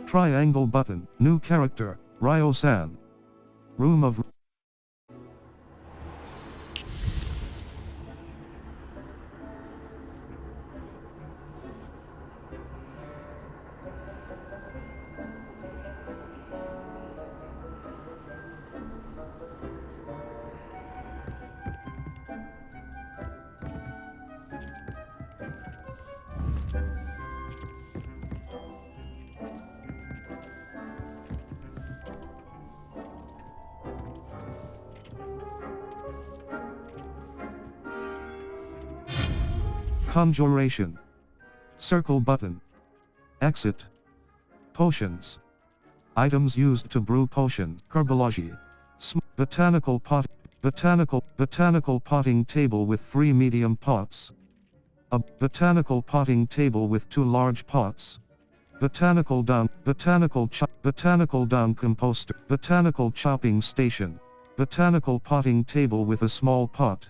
Triangle button. New character. Ryo-san. Room of... Conjuration. Circle button. Exit. Potions. Items used to brew potion. Herbology. Botanical pot. Botanical potting table with 3 medium pots. A botanical potting table with 2 large pots. Botanical dung composter. Botanical chopping station. Botanical potting table with a small pot.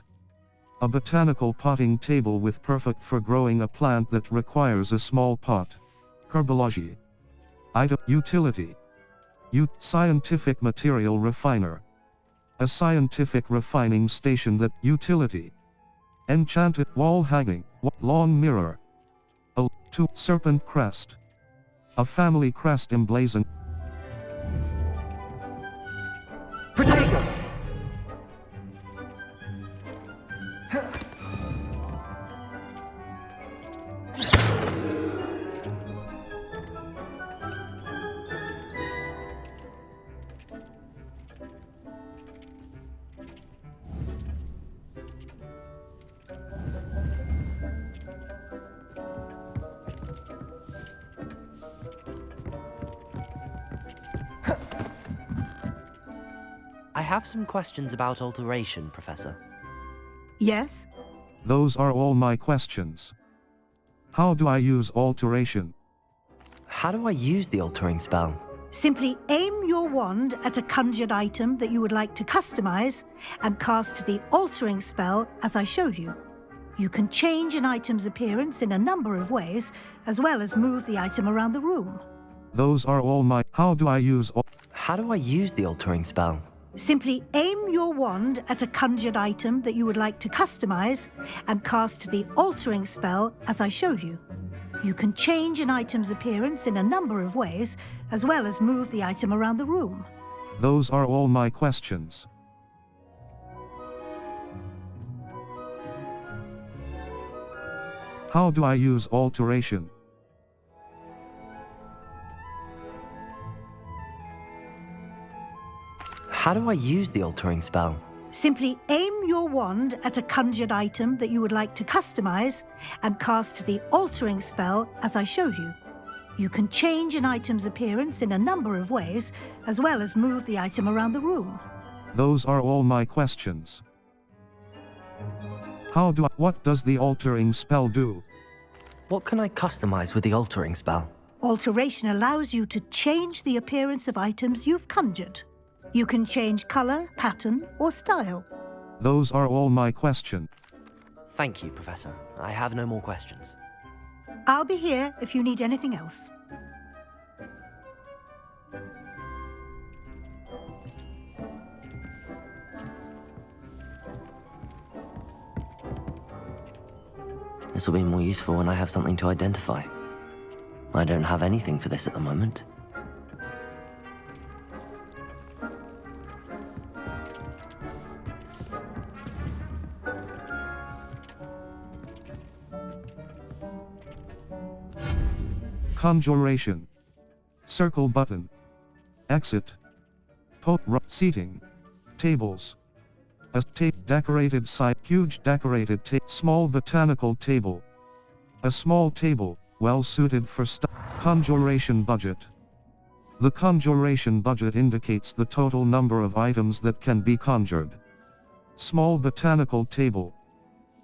A botanical potting table with perfect for growing a plant that requires a small pot. Herbology. Item. Utility. Scientific material refiner. A scientific refining station that. Utility. Enchanted wall hanging. Long mirror. A 2 serpent crest. A family crest emblazoned. Protego! I have some questions about alteration, Professor. Yes? Those are all my questions. How do I use alteration? How do I use the altering spell? Simply aim your wand at a conjured item that you would like to customize and cast the altering spell as I showed you. You can change an item's appearance in a number of ways, as well as move the item around the room. Those are all my... How do I use... How do I use the altering spell? Simply aim your wand at a conjured item that you would like to customize and cast the altering spell as I showed you. You can change an item's appearance in a number of ways, as well as move the item around the room. Those are all my questions. How do I use alteration? How do I use the altering spell? Simply aim your wand at a conjured item that you would like to customize and cast the altering spell as I showed you. You can change an item's appearance in a number of ways, as well as move the item around the room. Those are all my questions. What does the altering spell do? What can I customize with the altering spell? Alteration allows you to change the appearance of items you've conjured. You can change color, pattern, or style. Those are all my questions. Thank you, Professor. I have no more questions. I'll be here if you need anything else. This will be more useful when I have something to identify. I don't have anything for this at the moment. Conjuration. Circle button. Exit. Seating. Tables. A decorated site. Huge decorated small botanical table. A small table, well suited for conjuration budget. The conjuration budget indicates the total number of items that can be conjured. Small botanical table.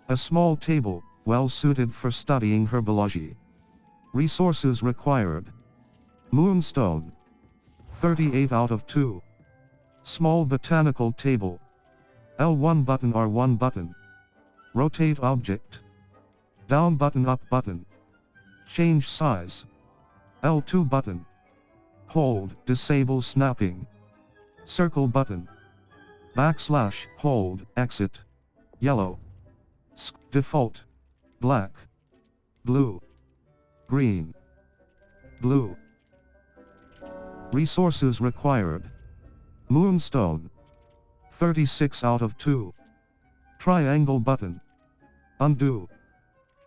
A small table, well suited for studying herbology. Resources required. Moonstone. 38 out of 2. Small botanical table. L1 button R1 button. Rotate object. Down button up button. Change size. L2 button. hold, disable snapping. Circle button. Backslash, hold, exit. Yellow. Default. Black. Blue. Green. Blue. Resources required. Moonstone. 36 out of 2. Triangle button. Undo.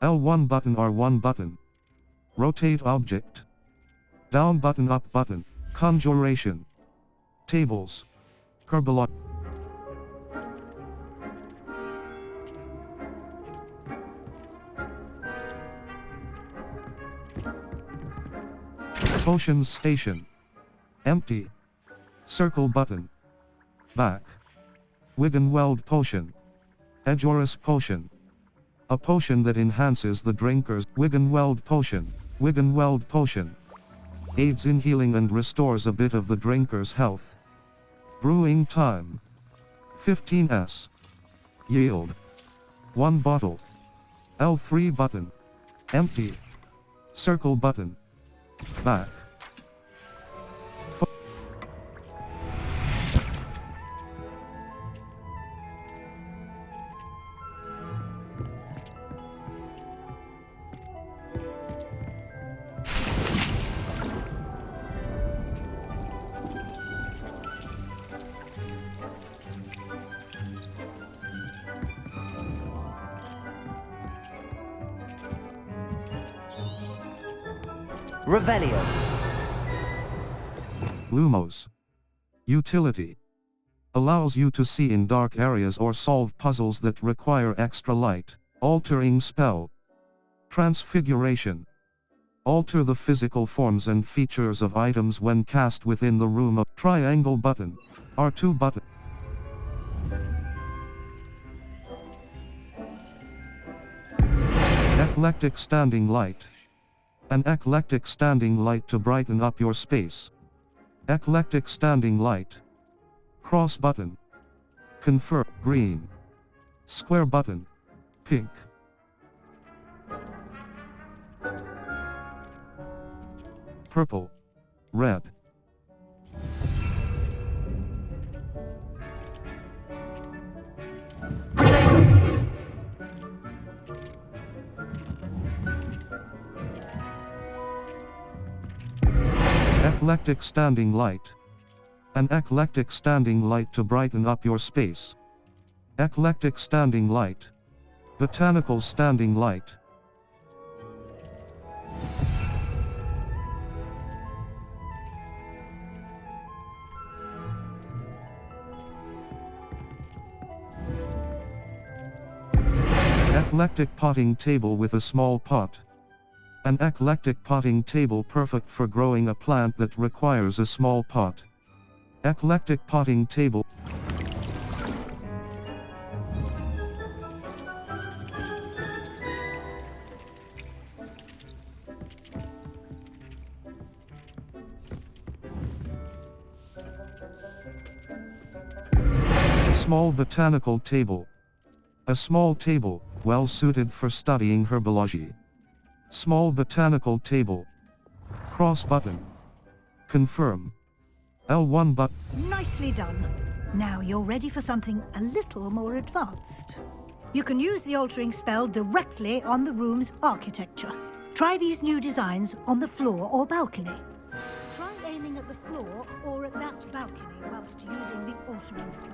L1 button, R1 button. Rotate object. Down button, up button. Conjuration. Tables. Herbalogy. Potions station. Empty. Circle button. Back. Wiggenweld potion. Edgeorus potion. A potion that enhances the drinker's Wiggenweld potion. Wiggenweld potion. Aids in healing and restores a bit of the drinker's health. Brewing time. 15s. Yield. 1 bottle. L3 button. Empty. Circle button. Back. Revelio. Lumos. Utility. Allows you to see in dark areas or solve puzzles that require extra light. Altering spell. Transfiguration. Alter the physical forms and features of items when cast within the room. Triangle button. R2 button. Eclectic standing light. An eclectic standing light to brighten up your space. Eclectic standing light. Cross button. Confirm. Green. Square button. Pink. Purple. Red. Eclectic standing light. An eclectic standing light to brighten up your space. Eclectic standing light. Botanical standing light. Eclectic potting table with a small pot. An eclectic potting table perfect for growing a plant that requires a small pot. Eclectic potting table. Small botanical table. A small table, well suited for studying herbology. Small botanical table. Cross button. Confirm. L1 button. Nicely done. Now you're ready for something a little more advanced. You can use the altering spell directly on the room's architecture. Try these new designs on the floor or balcony. Try aiming at the floor or at that balcony whilst using the altering spell.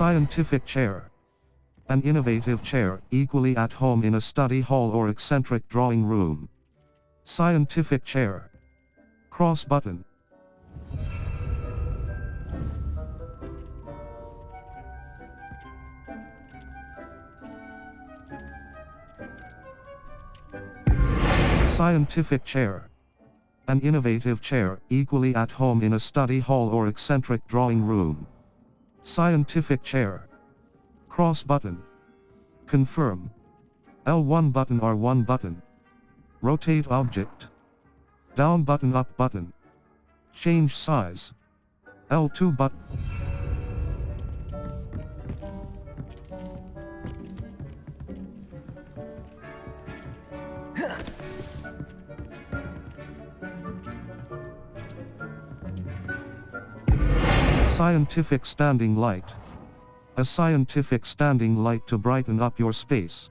Scientific chair. An innovative chair, equally at home in a study hall or eccentric drawing room. Scientific chair. Cross button. Scientific chair. An innovative chair, equally at home in a study hall or eccentric drawing room. Scientific chair. Cross button. Confirm. L1 button R1 button. Rotate object. Down button up button. Change size. L2 button. Scientific standing light. A scientific standing light to brighten up your space.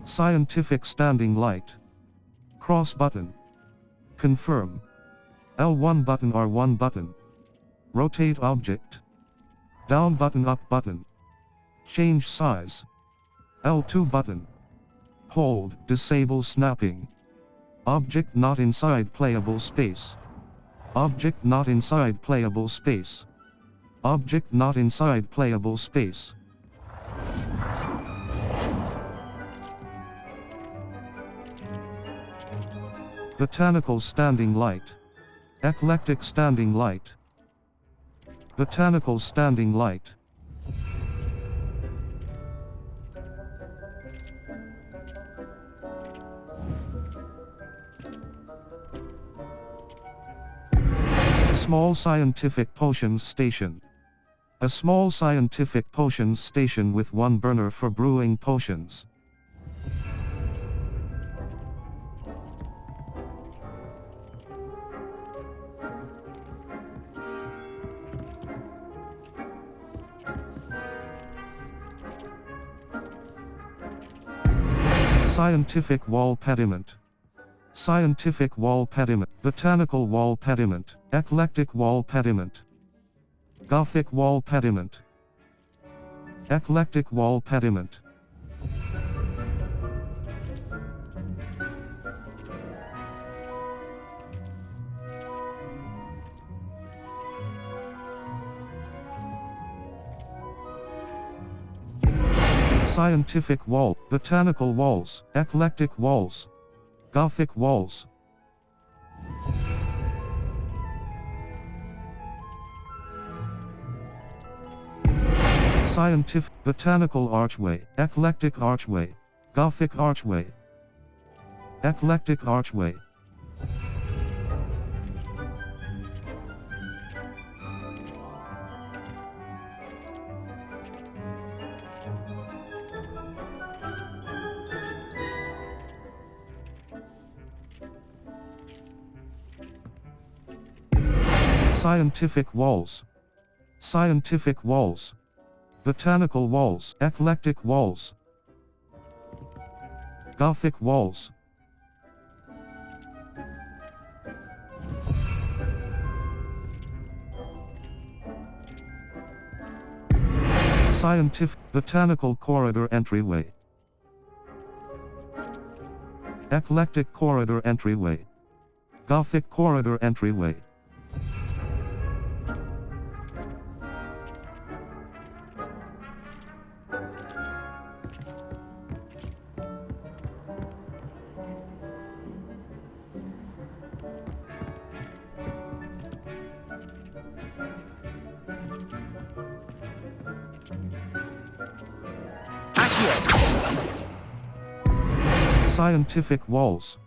Scientific standing light. Cross button. Confirm. L1 button R1 button. Rotate object. Down button up button. Change size. L2 button. Hold, disable snapping. Object not inside playable space. Object not inside playable space. Object not inside playable space. Botanical standing light. Eclectic standing light. Botanical standing light. Small scientific potions station. A small scientific potions station with one burner for brewing potions. Scientific wall pediment. Scientific wall pediment. Botanical wall pediment. Eclectic wall pediment. Gothic wall pediment. Eclectic wall pediment. Scientific wall. Botanical walls. Eclectic walls. Gothic walls. Scientific. Botanical archway. Eclectic archway. Gothic archway. Eclectic archway. Scientific walls. Scientific walls. Botanical walls. Eclectic walls. Gothic walls. Scientific. Botanical corridor entryway. Eclectic corridor entryway. Gothic corridor entryway. Scientific walls.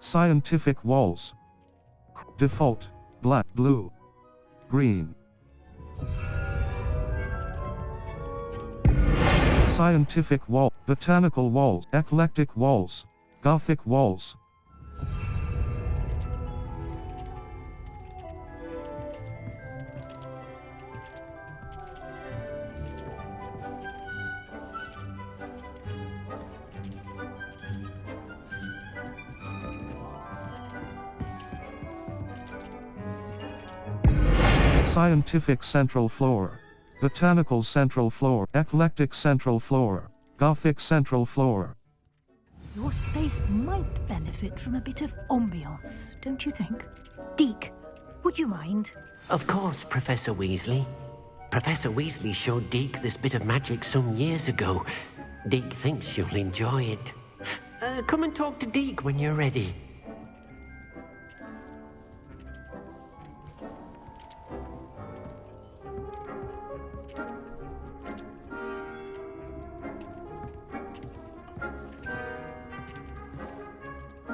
Scientific walls. Default. Black, blue, green. Scientific wall. Botanical walls. Eclectic walls. Gothic walls. Scientific central floor. Botanical central floor, eclectic central floor, Gothic central floor. Your space might benefit from a bit of ambiance, don't you think? Deke, would you mind? Of course, Professor Weasley. Professor Weasley showed Deke this bit of magic some years ago. Deke thinks you'll enjoy it. Come and talk to Deke when you're ready.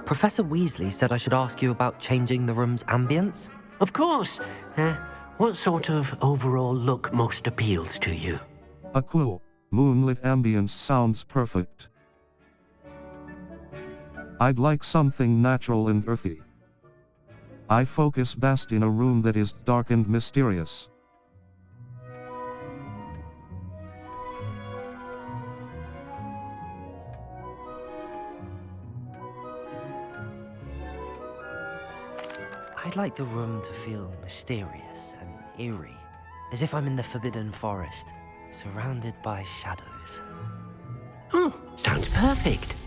Professor Weasley said I should ask you about changing the room's ambience? Of course. What sort of overall look most appeals to you? A cool, moonlit ambience sounds perfect. I'd like something natural and earthy. I focus best in a room that is dark and mysterious. I'd like the room to feel mysterious and eerie, as if I'm in the Forbidden Forest, surrounded by shadows. Oh, sounds perfect.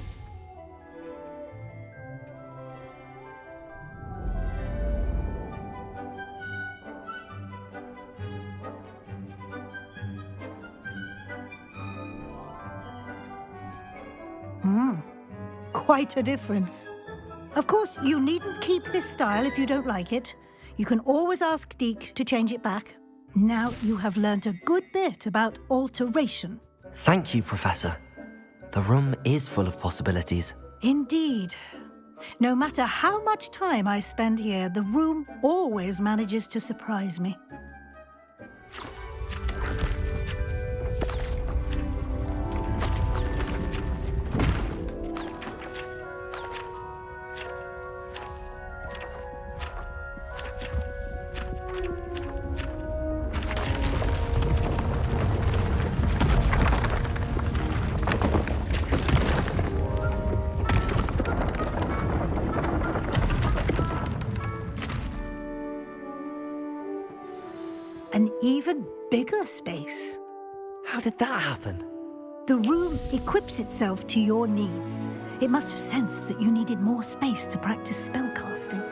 Quite a difference. Of course, you needn't keep this style if you don't like it. You can always ask Deke to change it back. Now you have learnt a good bit about alteration. Thank you, Professor. The room is full of possibilities. Indeed. No matter how much time I spend here, the room always manages to surprise me. An even bigger space. How did that happen? The room equips itself to your needs. It must have sensed that you needed more space to practice spellcasting.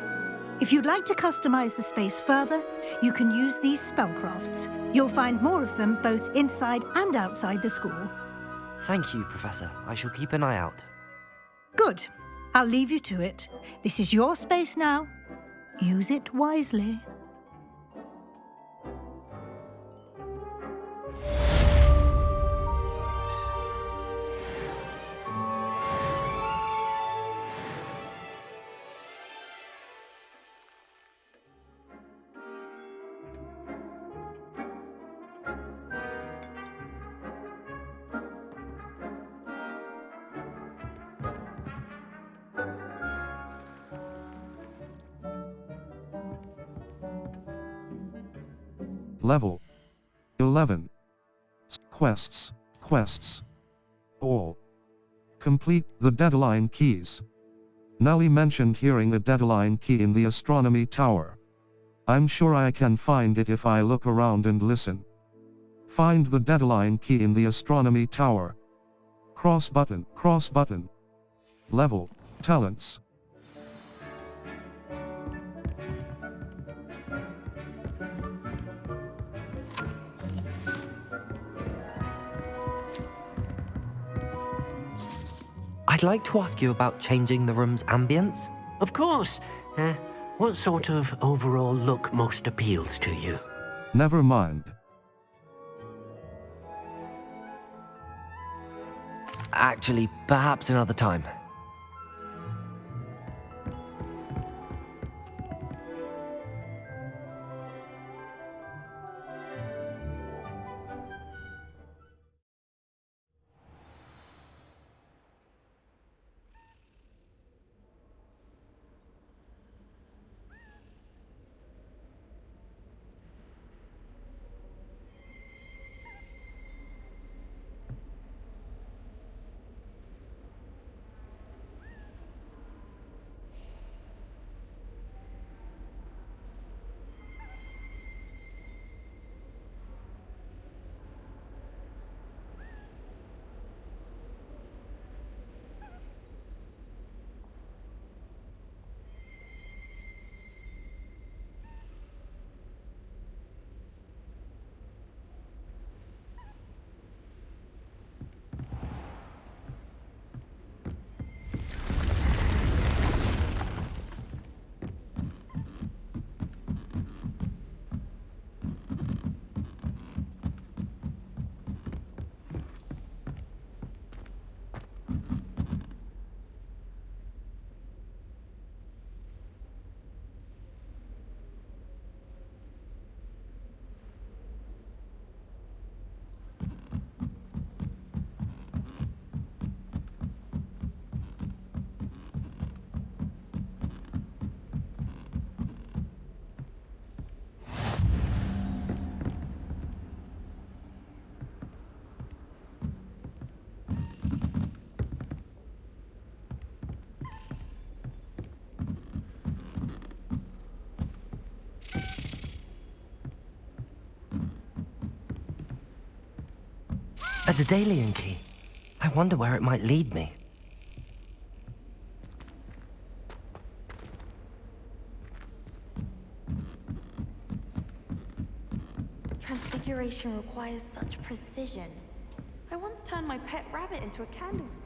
If you'd like to customize the space further, you can use these spellcrafts. You'll find more of them both inside and outside the school. Thank you, Professor. I shall keep an eye out. Good. I'll leave you to it. This is your space now. Use it wisely. Level 11. Quests. All. Complete the deadline keys. Nellie mentioned hearing a deadline key in the astronomy tower. I'm sure I can find it if I look around and listen. Find the deadline key in the astronomy tower. Cross button. Level, talents. I'd like to ask you about changing the room's ambience. Of course. What sort of overall look most appeals to you? Never mind. Actually, perhaps another time. A Daedalian key. I wonder where it might lead me. Transfiguration requires such precision. I once turned my pet rabbit into a candlestick.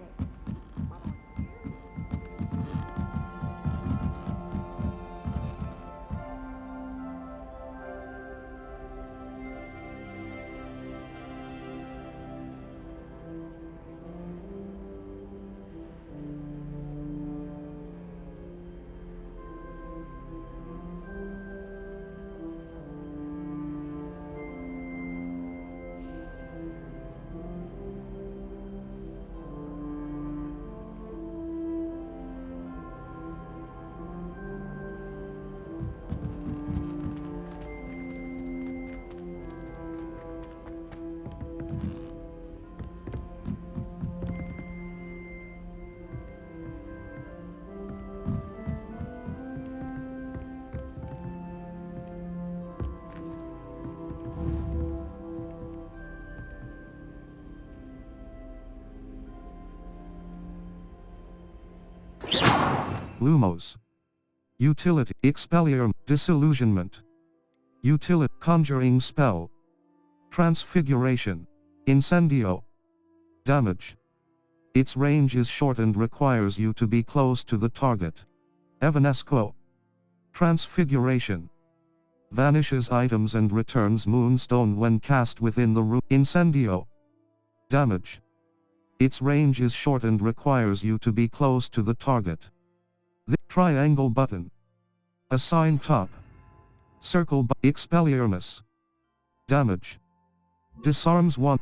Lumos. Utility. Expelliarm. Disillusionment. Utility. Conjuring spell. Transfiguration. Incendio. Damage. Its range is short and requires you to be close to the target. Evanesco. Transfiguration. Vanishes items and returns moonstone when cast within the room. Incendio. Damage. Its range is short and requires you to be close to the target. The triangle button. Assign top. Circle Expelliarmus. Damage. Disarms one.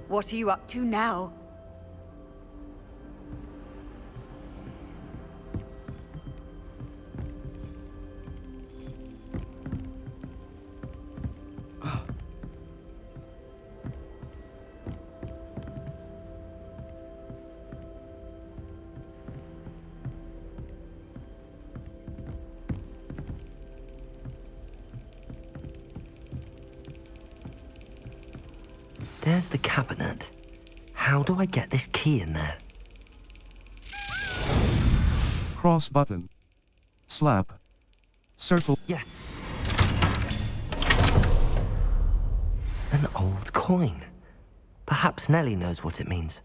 What are you up to now? There's the cabinet. How do I get this key in there? Cross button. Slap. Circle. Yes. An old coin. Perhaps Nellie knows what it means.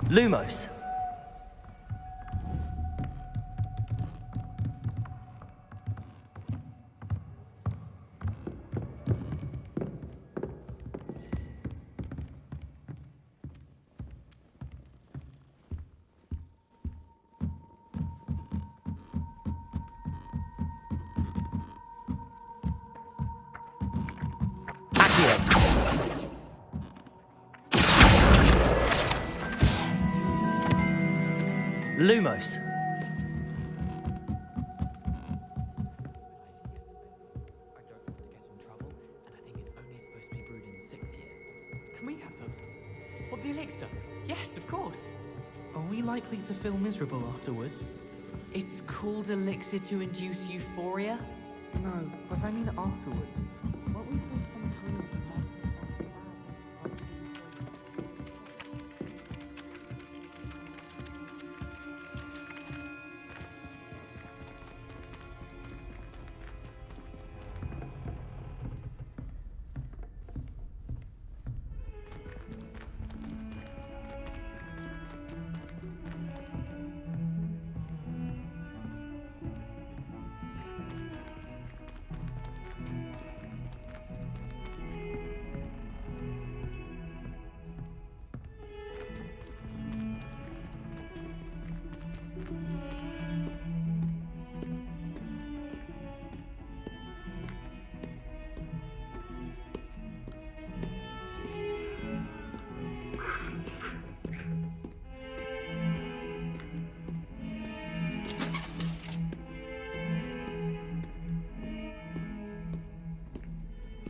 Lumos. Lumos. Can we have some? What, the elixir? Yes, of course. Are we likely to feel miserable afterwards? It's called elixir to induce euphoria? No, but I mean afterwards. Won't we feel some kind of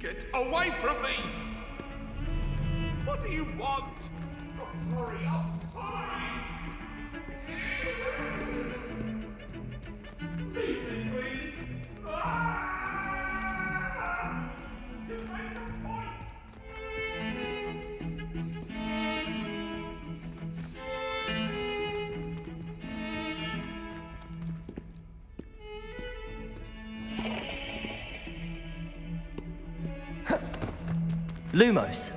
Get away from me! What do you want? I'm sorry, I'm sorry! Leave me, please! Ah! You made a point! Lumos.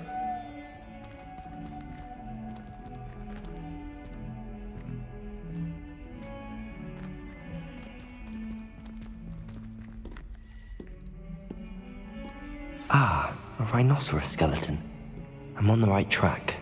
Ah, a rhinoceros skeleton. I'm on the right track.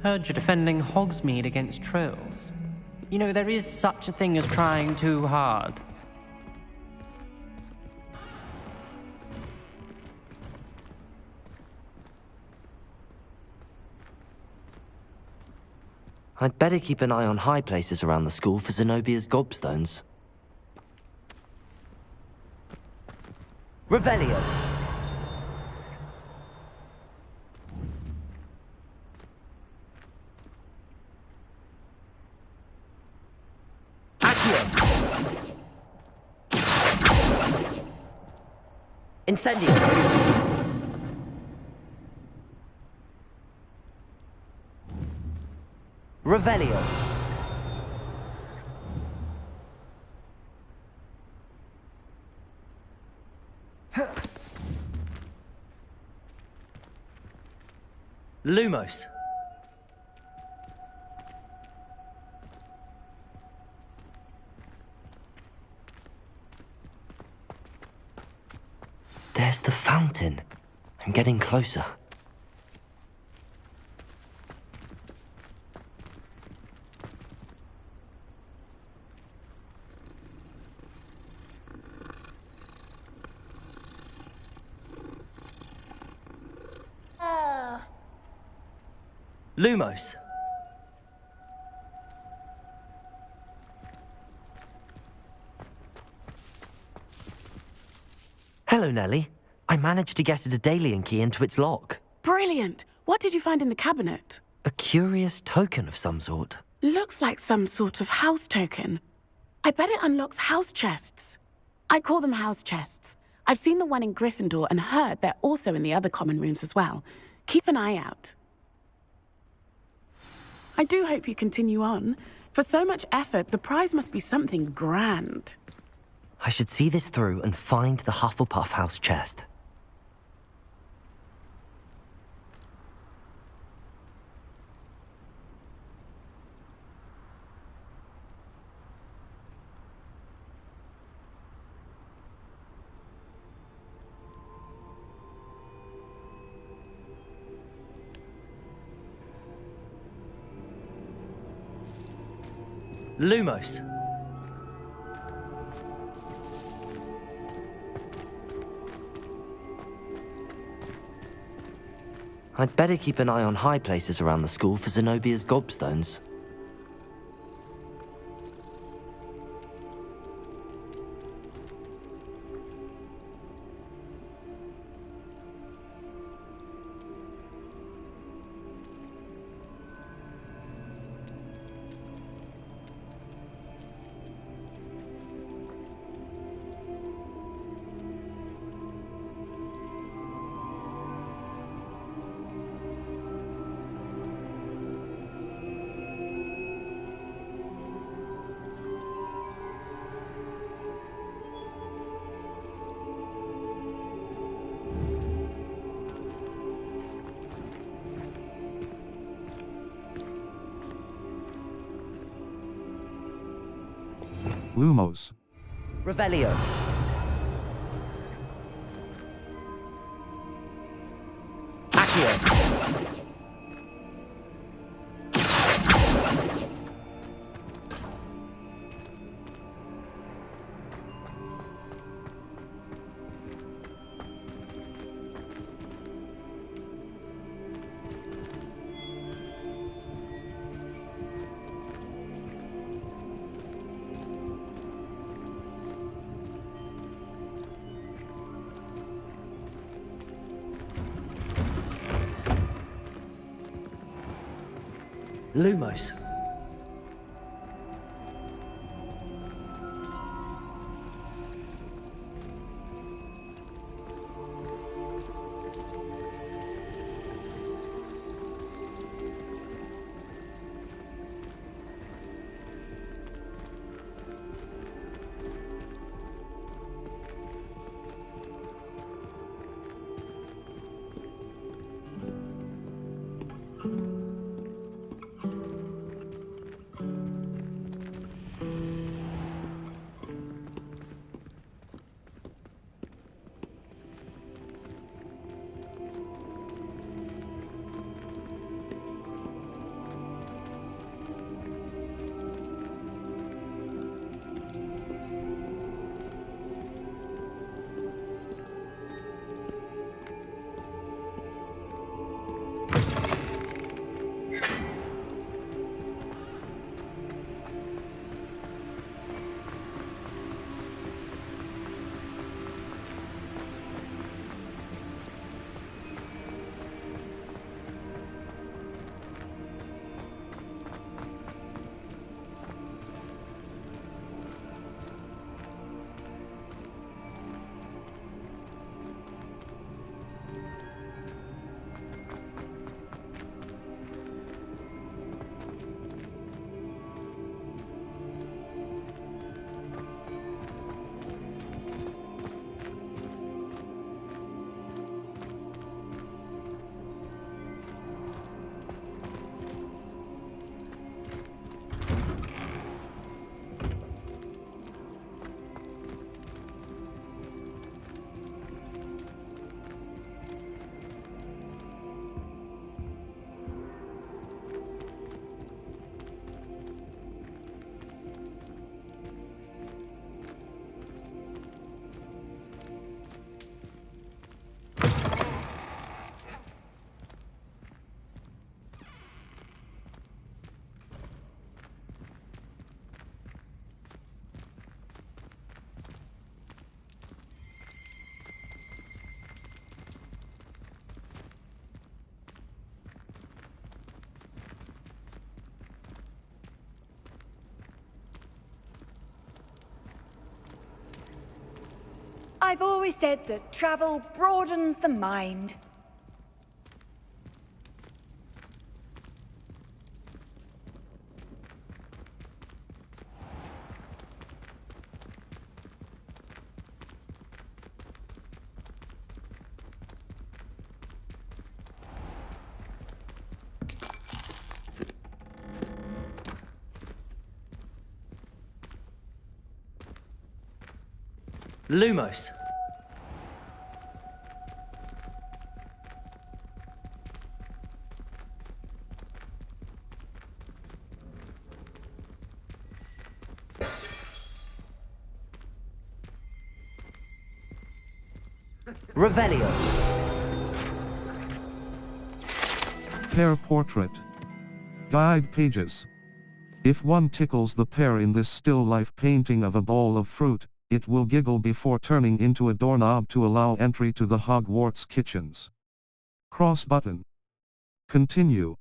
Heard you're defending Hogsmeade against trolls. You know, there is such a thing as trying too hard. I'd better keep an eye on high places around the school for Zenobia's gobstones. Revelio. Incendio. Revelio. Lumos. There's the fountain. I'm getting closer. Lumos. Hello, Nellie. I managed to get a Daedalian key into its lock. Brilliant! What did you find in the cabinet? A curious token of some sort. Looks like some sort of house token. I bet it unlocks house chests. I call them house chests. I've seen the one in Gryffindor and heard they're also in the other common rooms as well. Keep an eye out. I do hope you continue on. For so much effort, the prize must be something grand. I should see this through and find the Hufflepuff house chest. Lumos. I'd better keep an eye on high places around the school for Zenobia's gobstones. Lumos. Revelio. Accio. Lumos. I've always said that travel broadens the mind. Lumos. Revelio. Fair portrait. Guide pages. If one tickles the pear in this still life painting of a bowl of fruit, it will giggle before turning into a doorknob to allow entry to the Hogwarts kitchens. Cross button. Continue.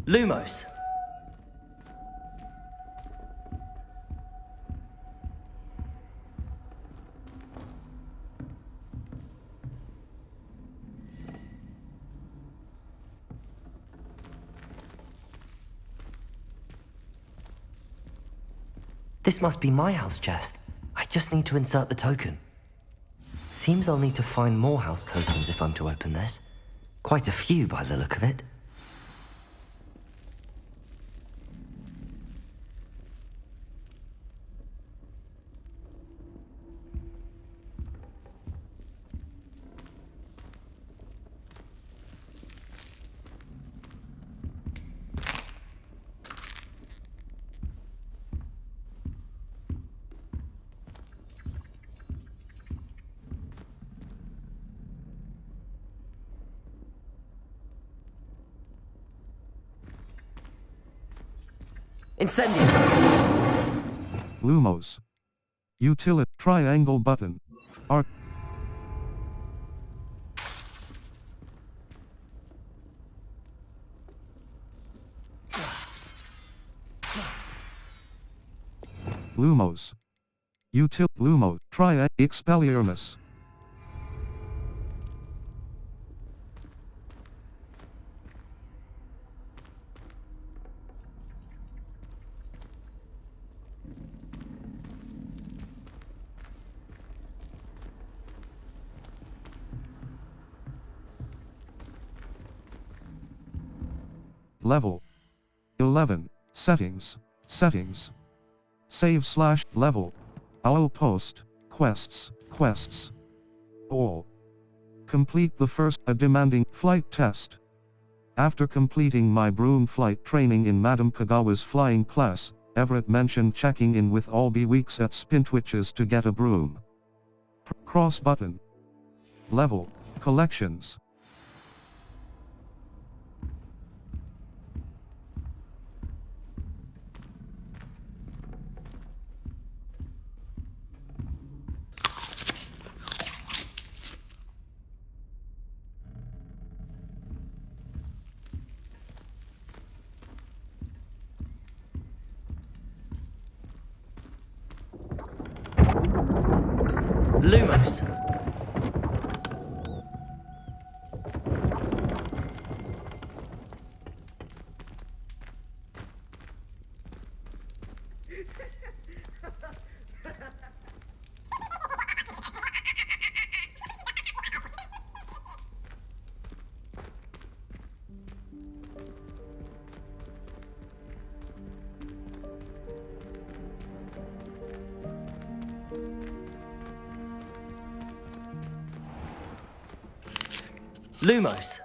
Lumos. This must be my house chest. I just need to insert the token. Seems I'll need to find more house tokens if I'm to open this. Quite a few by the look of it. Incendio. Lumos. Utility. Triangle button. Art. Lumos. Lumos. Expelliarmus. Level 11. Settings. Settings. Save / level. Owl post. Quests. Quests. All. Complete the first a demanding flight test. After completing my broom flight training in Madame Kagawa's flying class, Everett mentioned checking in with all B weeks at Spintwitches to get a broom. Cross button. Level. Collections. Lumos. Lumos.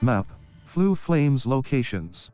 Map. Flue Flames locations.